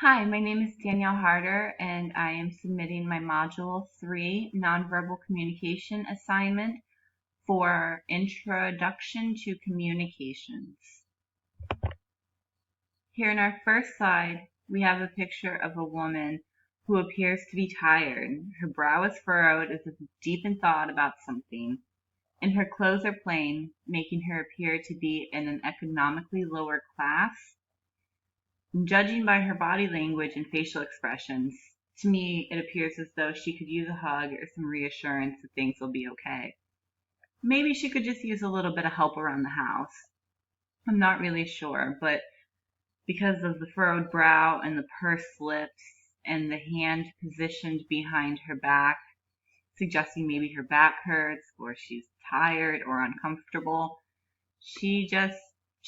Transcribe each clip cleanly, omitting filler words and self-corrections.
Hi, my name is Danielle Harder, and I am submitting my Module 3 Nonverbal Communication assignment for Introduction to Communications. Here in our first slide, we have a picture of a woman who appears to be tired. Her brow is furrowed as if deep in thought about something, and her clothes are plain, making her appear to be in an economically lower class. Judging by her body language and facial expressions, to me it appears as though she could use a hug or some reassurance that things will be okay. Maybe she could just use a little bit of help around the house. I'm not really sure, but because of the furrowed brow and the pursed lips and the hand positioned behind her back, suggesting maybe her back hurts or she's tired or uncomfortable, she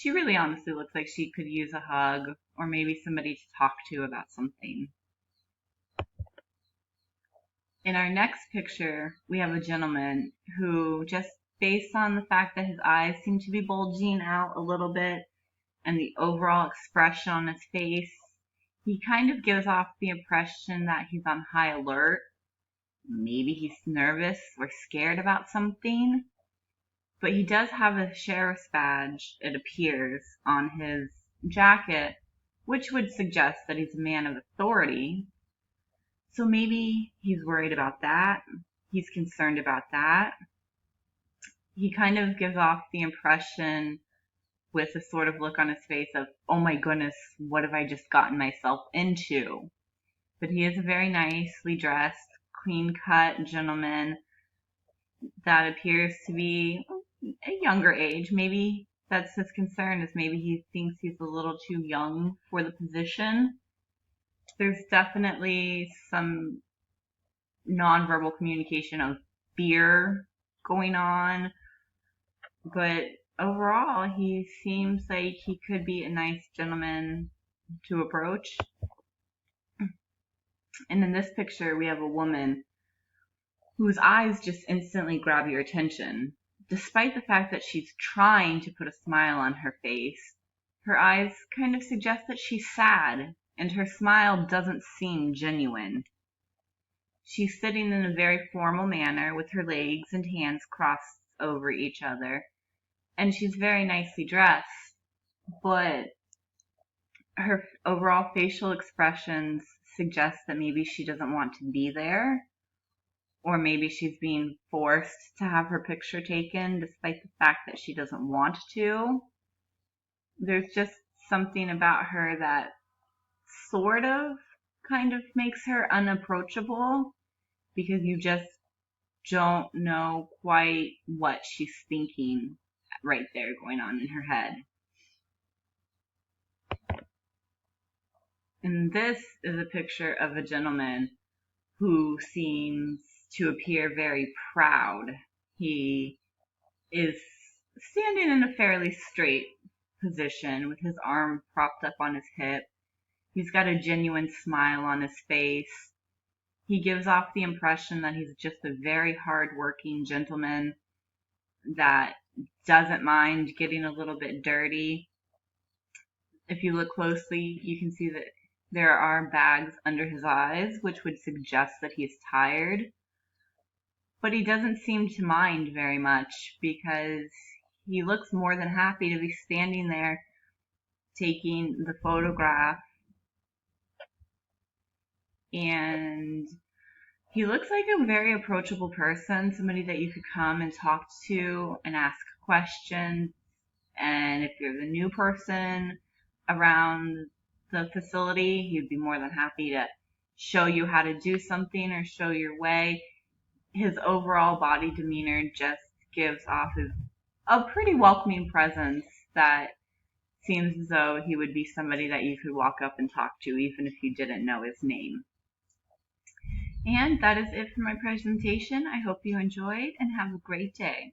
really honestly looks like she could use a hug or maybe somebody to talk to about something. In our next picture, we have a gentleman who, just based on the fact that his eyes seem to be bulging out a little bit and the overall expression on his face, he kind of gives off the impression that he's on high alert. Maybe he's nervous or scared about something. But he does have a sheriff's badge, it appears, on his jacket, which would suggest that he's a man of authority. So maybe he's worried about that. He's concerned about that. He kind of gives off the impression with a sort of look on his face of, oh my goodness, what have I just gotten myself into? But he is a very nicely dressed, clean-cut gentleman that appears to be a younger age. Maybe that's his concern, is maybe he thinks he's a little too young for the position. There's definitely some nonverbal communication of fear going on, but overall he seems like he could be a nice gentleman to approach. And in this picture we have a woman whose eyes just instantly grab your attention. Despite the fact that she's trying to put a smile on her face, her eyes kind of suggest that she's sad, and her smile doesn't seem genuine. She's sitting in a very formal manner with her legs and hands crossed over each other, and she's very nicely dressed, but her overall facial expressions suggest that maybe she doesn't want to be there, or maybe she's being forced to have her picture taken despite the fact that she doesn't want to. There's just something about her that sort of kind of makes her unapproachable because you just don't know quite what she's thinking right there going on in her head. And this is a picture of a gentleman who seems to appear very proud. He is standing in a fairly straight position with his arm propped up on his hip. He's got a genuine smile on his face. He gives off the impression that he's just a very hard-working gentleman that doesn't mind getting a little bit dirty. If you look closely, you can see that there are bags under his eyes, which would suggest that he's tired. But he doesn't seem to mind very much because he looks more than happy to be standing there taking the photograph. And he looks like a very approachable person, somebody that you could come and talk to and ask questions. And if you're the new person around the facility, he'd be more than happy to show you how to do something or show your way. His overall body demeanor just gives off a pretty welcoming presence that seems as though he would be somebody that you could walk up and talk to even if you didn't know his name. And that is it for my presentation. I hope you enjoyed and have a great day.